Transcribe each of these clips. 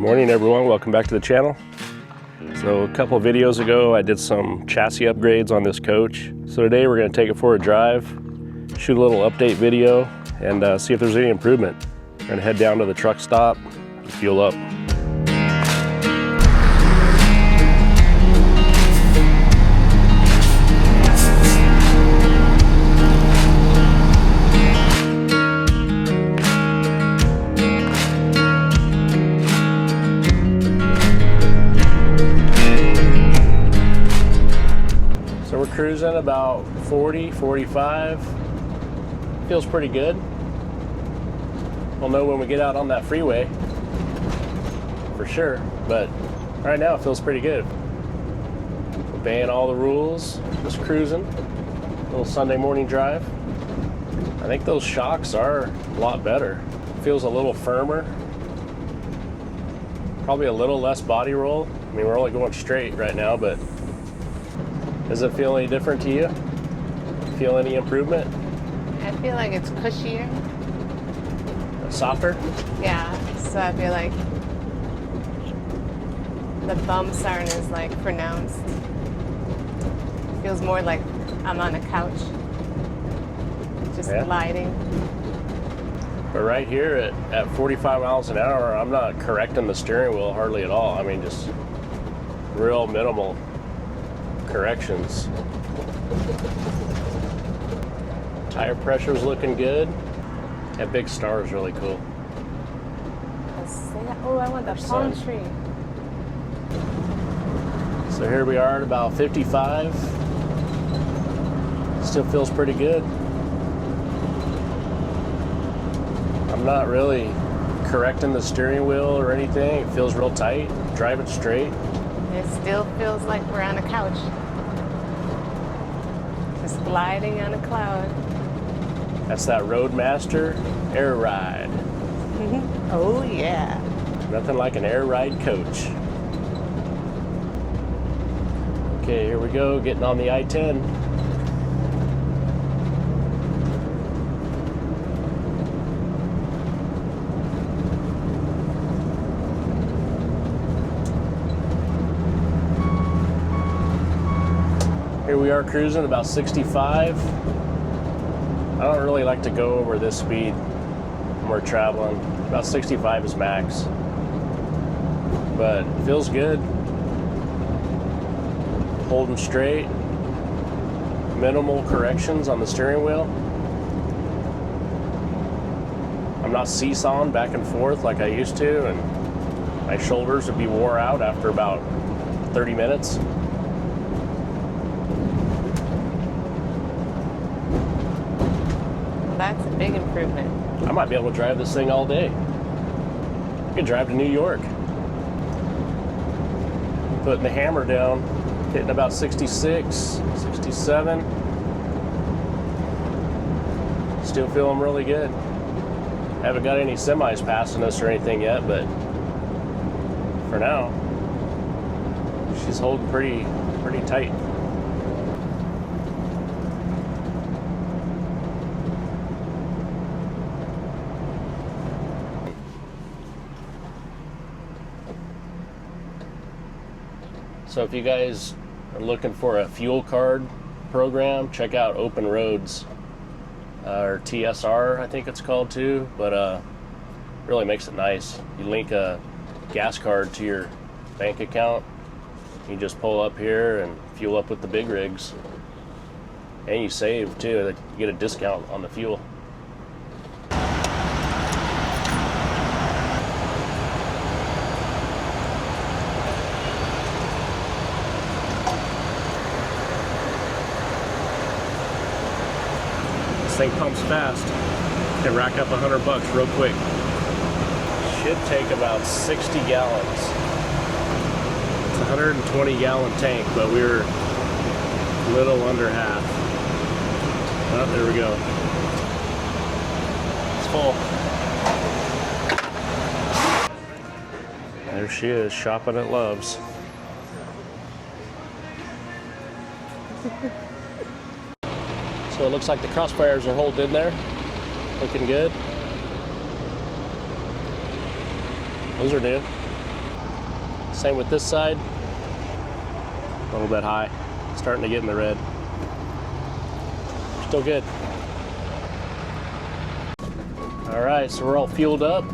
Morning everyone, welcome back to the channel. So a couple of videos ago I did some chassis upgrades on this coach. So today we're going to take it for a drive, shoot a little update video, and see if there's any improvement. We're going to head down to the truck stop and fuel up. Cruising about 40, 45. Feels pretty good. We'll know when we get out on that freeway for sure, but right now it feels pretty good. Obeying all the rules, just cruising. Little Sunday morning drive. I think those shocks are a lot better. Feels a little firmer. Probably a little less body roll. I mean, we're only going straight right now, but does it feel any different to you? Feel any improvement? I feel like it's cushier. Softer? Yeah, so I feel like the bumps aren't as like pronounced. It feels more like I'm on a couch, just gliding. But right here at 45 miles an hour, I'm not correcting the steering wheel hardly at all. I mean, just real minimal corrections. Tire pressure's looking good. That big star is really cool. Oh, I want the palm tree. So here we are at about 55. Still feels pretty good. I'm not really correcting the steering wheel or anything. It feels real tight. Drive it straight. It still feels like we're on a couch. Just gliding on a cloud. That's that Roadmaster air ride. Oh yeah. Nothing like an air ride coach. Okay, here we go, getting on the I-10. Here we are cruising about 65. I don't really like to go over this speed when we're traveling. About 65 is max. But it feels good. Holding straight. Minimal corrections on the steering wheel. I'm not seesawing back and forth like I used to, and my shoulders would be wore out after about 30 minutes. That's a big improvement. I might be able to drive this thing all day. I could drive to New York. Putting the hammer down, hitting about 66, 67. Still feeling really good. Haven't got any semis passing us or anything yet, but for now, she's holding pretty tight. So if you guys are looking for a fuel card program, check out Open Roads, or TSR I think it's called too, but really makes it nice. You link a gas card to your bank account, you just pull up here and fuel up with the big rigs, and you save too. You get a discount on the fuel. Thing pumps fast. Can rack up $100 real quick. Should take about 60 gallons. It's a 120 gallon tank, but we were a little under half. Oh, there we go. It's full. There she is, shopping at Love's. So it looks like the Crossfires are holding in there. Looking good. Those are new. Same with this side. A little bit high. Starting to get in the red. Still good. All right, so we're all fueled up.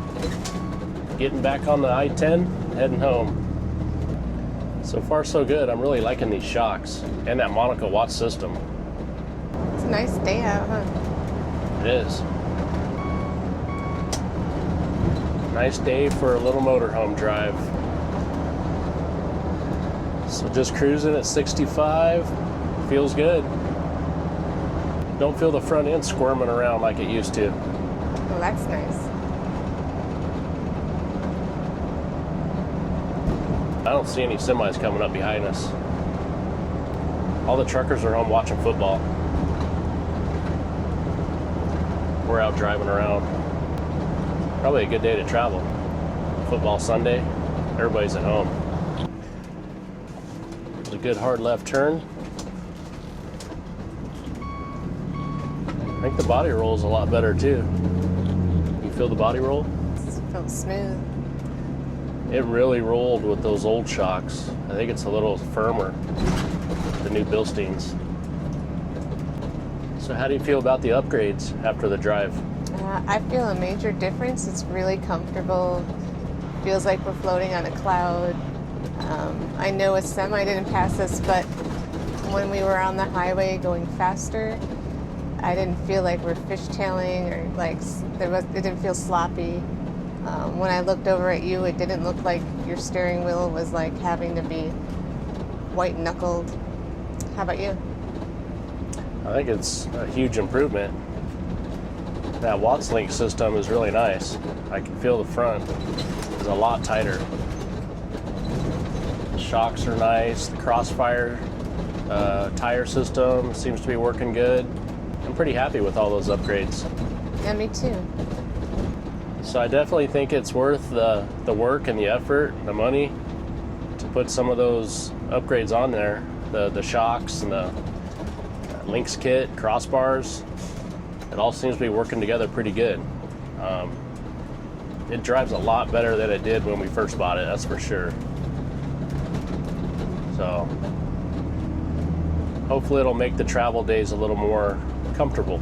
Getting back on the I-10, heading home. So far so good. I'm really liking these shocks and that Monaco watch system. It's a nice day out, huh? It is. Nice day for a little motorhome drive. So just cruising at 65, feels good. Don't feel the front end squirming around like it used to. Well, that's nice. I don't see any semis coming up behind us. All the truckers are home watching football. We're out driving around. Probably a good day to travel. Football Sunday, everybody's at home. It's a good hard left turn. I think the body roll is a lot better too. You feel the body roll? It feels smooth. It really rolled with those old shocks. I think it's a little firmer, the new Bilsteins. So how do you feel about the upgrades after the drive? I feel a major difference. It's really comfortable. Feels like we're floating on a cloud. I know a semi didn't pass us, but when we were on the highway going faster, I didn't feel like we're fishtailing or like it didn't feel sloppy. When I looked over at you, it didn't look like your steering wheel was like having to be white knuckled. How about you? I think it's a huge improvement. That Watts Link system is really nice. I can feel the front is a lot tighter. The shocks are nice. The Crossfire tire system seems to be working good. I'm pretty happy with all those upgrades. Yeah, me too. So I definitely think it's worth the work and the effort, the money, to put some of those upgrades on there. The shocks and the links kit, crossbars. It all seems to be working together pretty good. It drives a lot better than it did when we first bought it, that's for sure. So hopefully it'll make the travel days a little more comfortable.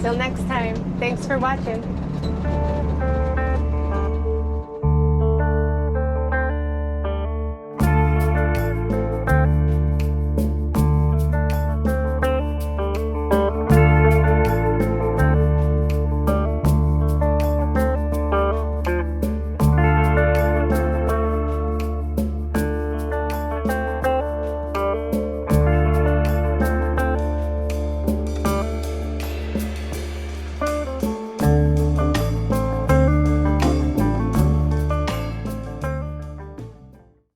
Till next time, thanks for watching.